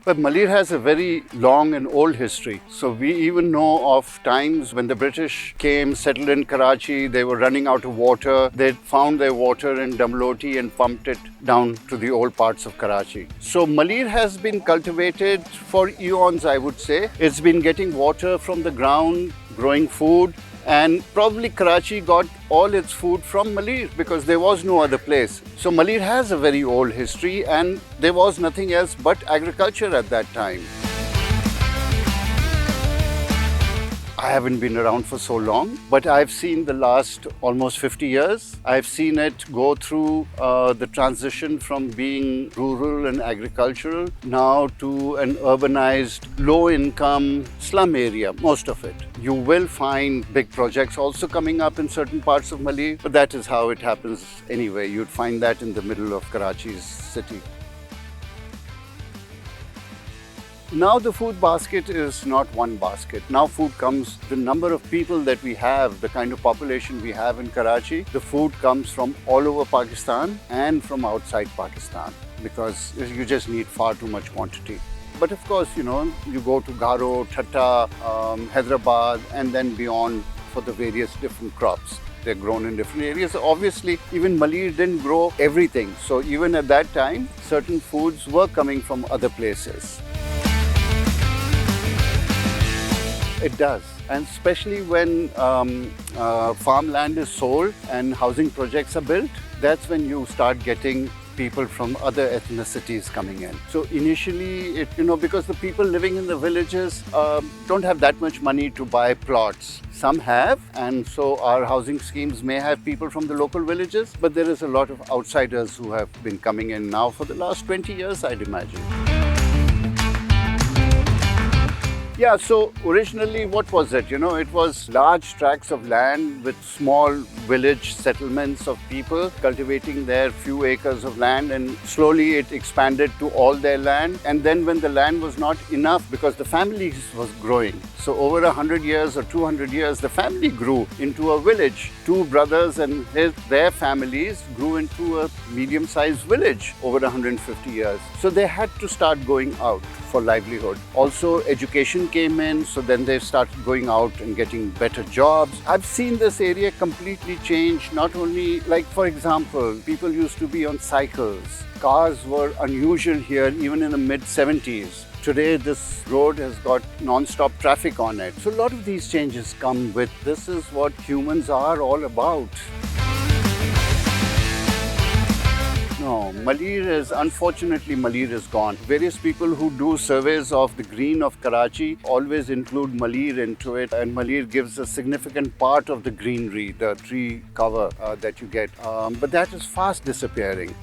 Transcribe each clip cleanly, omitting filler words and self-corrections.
But Malir has a very long and old history. So we even know of times when the British came, settled in Karachi, they were running out of water. They found their water in Damloti and pumped it down to the old parts of Karachi. So Malir has been cultivated for eons, I would say. It's been getting water from the ground, growing food. And probably Karachi got all its food from Malir because there was no other place. So Malir has a very old history and there was nothing else but agriculture at that time. I haven't been around for so long, but I've seen the last almost 50 years. I've seen it go through the transition from being rural and agricultural now to an urbanized, low-income slum area, most of it. You will find big projects also coming up in certain parts of Malir, but that is how it happens anyway. You'd find that in the middle of Karachi's city. Now the food basket is not one basket. Now food comes, the number of people that we have, the kind of population we have in Karachi, the food comes from all over Pakistan and from outside Pakistan because you just need far too much quantity. But of course, you go to Garo, Thatta, Hyderabad and then beyond for the various different crops. They're grown in different areas. Obviously, even Malir didn't grow everything. So even at that time, certain foods were coming from other places. It does, and especially when farmland is sold and housing projects are built, that's when you start getting people from other ethnicities coming in. So initially, because the people living in the villages don't have that much money to buy plots. Some have, and so our housing schemes may have people from the local villages, but there is a lot of outsiders who have been coming in now for the last 20 years, I'd imagine. Yeah, so originally what was it? It was large tracts of land with small village settlements of people cultivating their few acres of land, and slowly it expanded to all their land. And then when the land was not enough because the family was growing, so over 100 years or 200 years, the family grew into a village. Two brothers and their families grew into a medium-sized village over 150 years. So they had to start going out for livelihood. Also, education came in, so then they started going out and getting better jobs. I've seen this area completely change, not only, like for example, people used to be on cycles. Cars were unusual here even in the mid-70s. Today, this road has got non-stop traffic on it. So a lot of these changes come with, this is what humans are all about. No, unfortunately, Malir is gone. Various people who do surveys of the green of Karachi always include Malir into it, and Malir gives a significant part of the greenery, the tree cover that you get. But that is fast disappearing.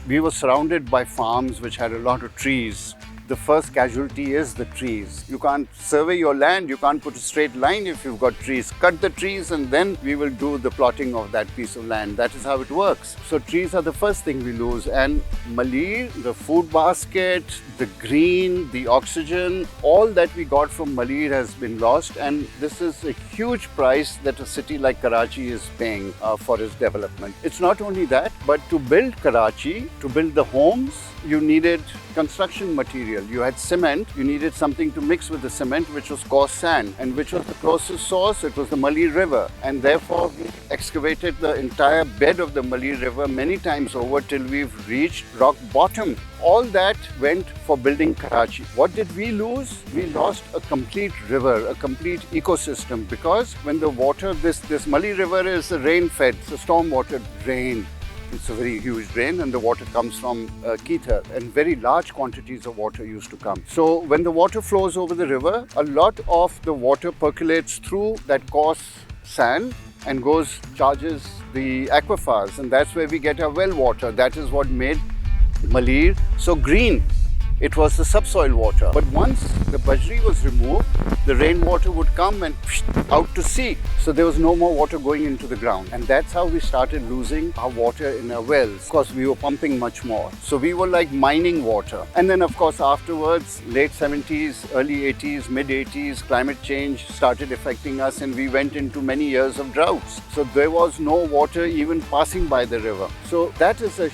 We were surrounded by farms which had a lot of trees. The first casualty is the trees. You can't survey your land, you can't put a straight line if you've got trees. Cut the trees and then we will do the plotting of that piece of land. That is how it works. So trees are the first thing we lose. And Malir, the food basket, the green, the oxygen, all that we got from Malir has been lost. And this is a huge price that a city like Karachi is paying for its development. It's not only that, but to build Karachi, to build the homes, you needed construction material. You had cement, you needed something to mix with the cement, which was coarse sand. And which was the closest source? It was the Malir River. And therefore, we excavated the entire bed of the Malir River many times over till we've reached rock bottom. All that went for building Karachi. What did we lose? We lost a complete river, a complete ecosystem, because when the water, this Malir River is rain-fed, it's a stormwater drain. It's a very huge drain, and the water comes from Keether, and very large quantities of water used to come. So when the water flows over the river, a lot of the water percolates through that coarse sand and charges the aquifers, and that's where we get our well water. That is what made Malir so green. it was the subsoil water. But once the bajri was removed, the rainwater would come and out to sea. So there was no more water going into the ground. And that's how we started losing our water in our wells. Of course, we were pumping much more. So we were like mining water. And then of course afterwards, late 70s, early 80s, mid 80s, climate change started affecting us and we went into many years of droughts. So there was no water even passing by the river. So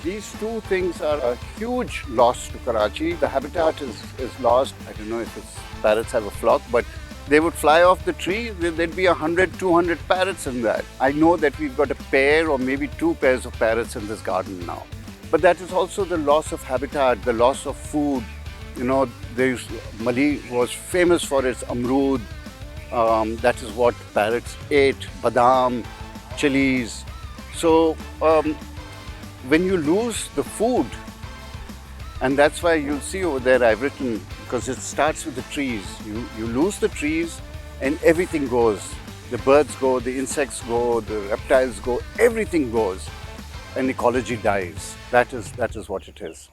these two things are a huge loss to Karachi. The habitat is lost. I don't know if parrots have a flock, but they would fly off the tree, there'd be 100, 200 parrots in that. I know that we've got a pair or maybe 2 pairs of parrots in this garden now. But that is also the loss of habitat, the loss of food. You know, Malir was famous for its amrood. That is what parrots ate, badam, chilies. So when you lose the food, and that's why you'll see over there I've written, because it starts with the trees. You lose the trees and everything goes. The birds go, the insects go, the reptiles go, everything goes. And ecology dies. That is what it is.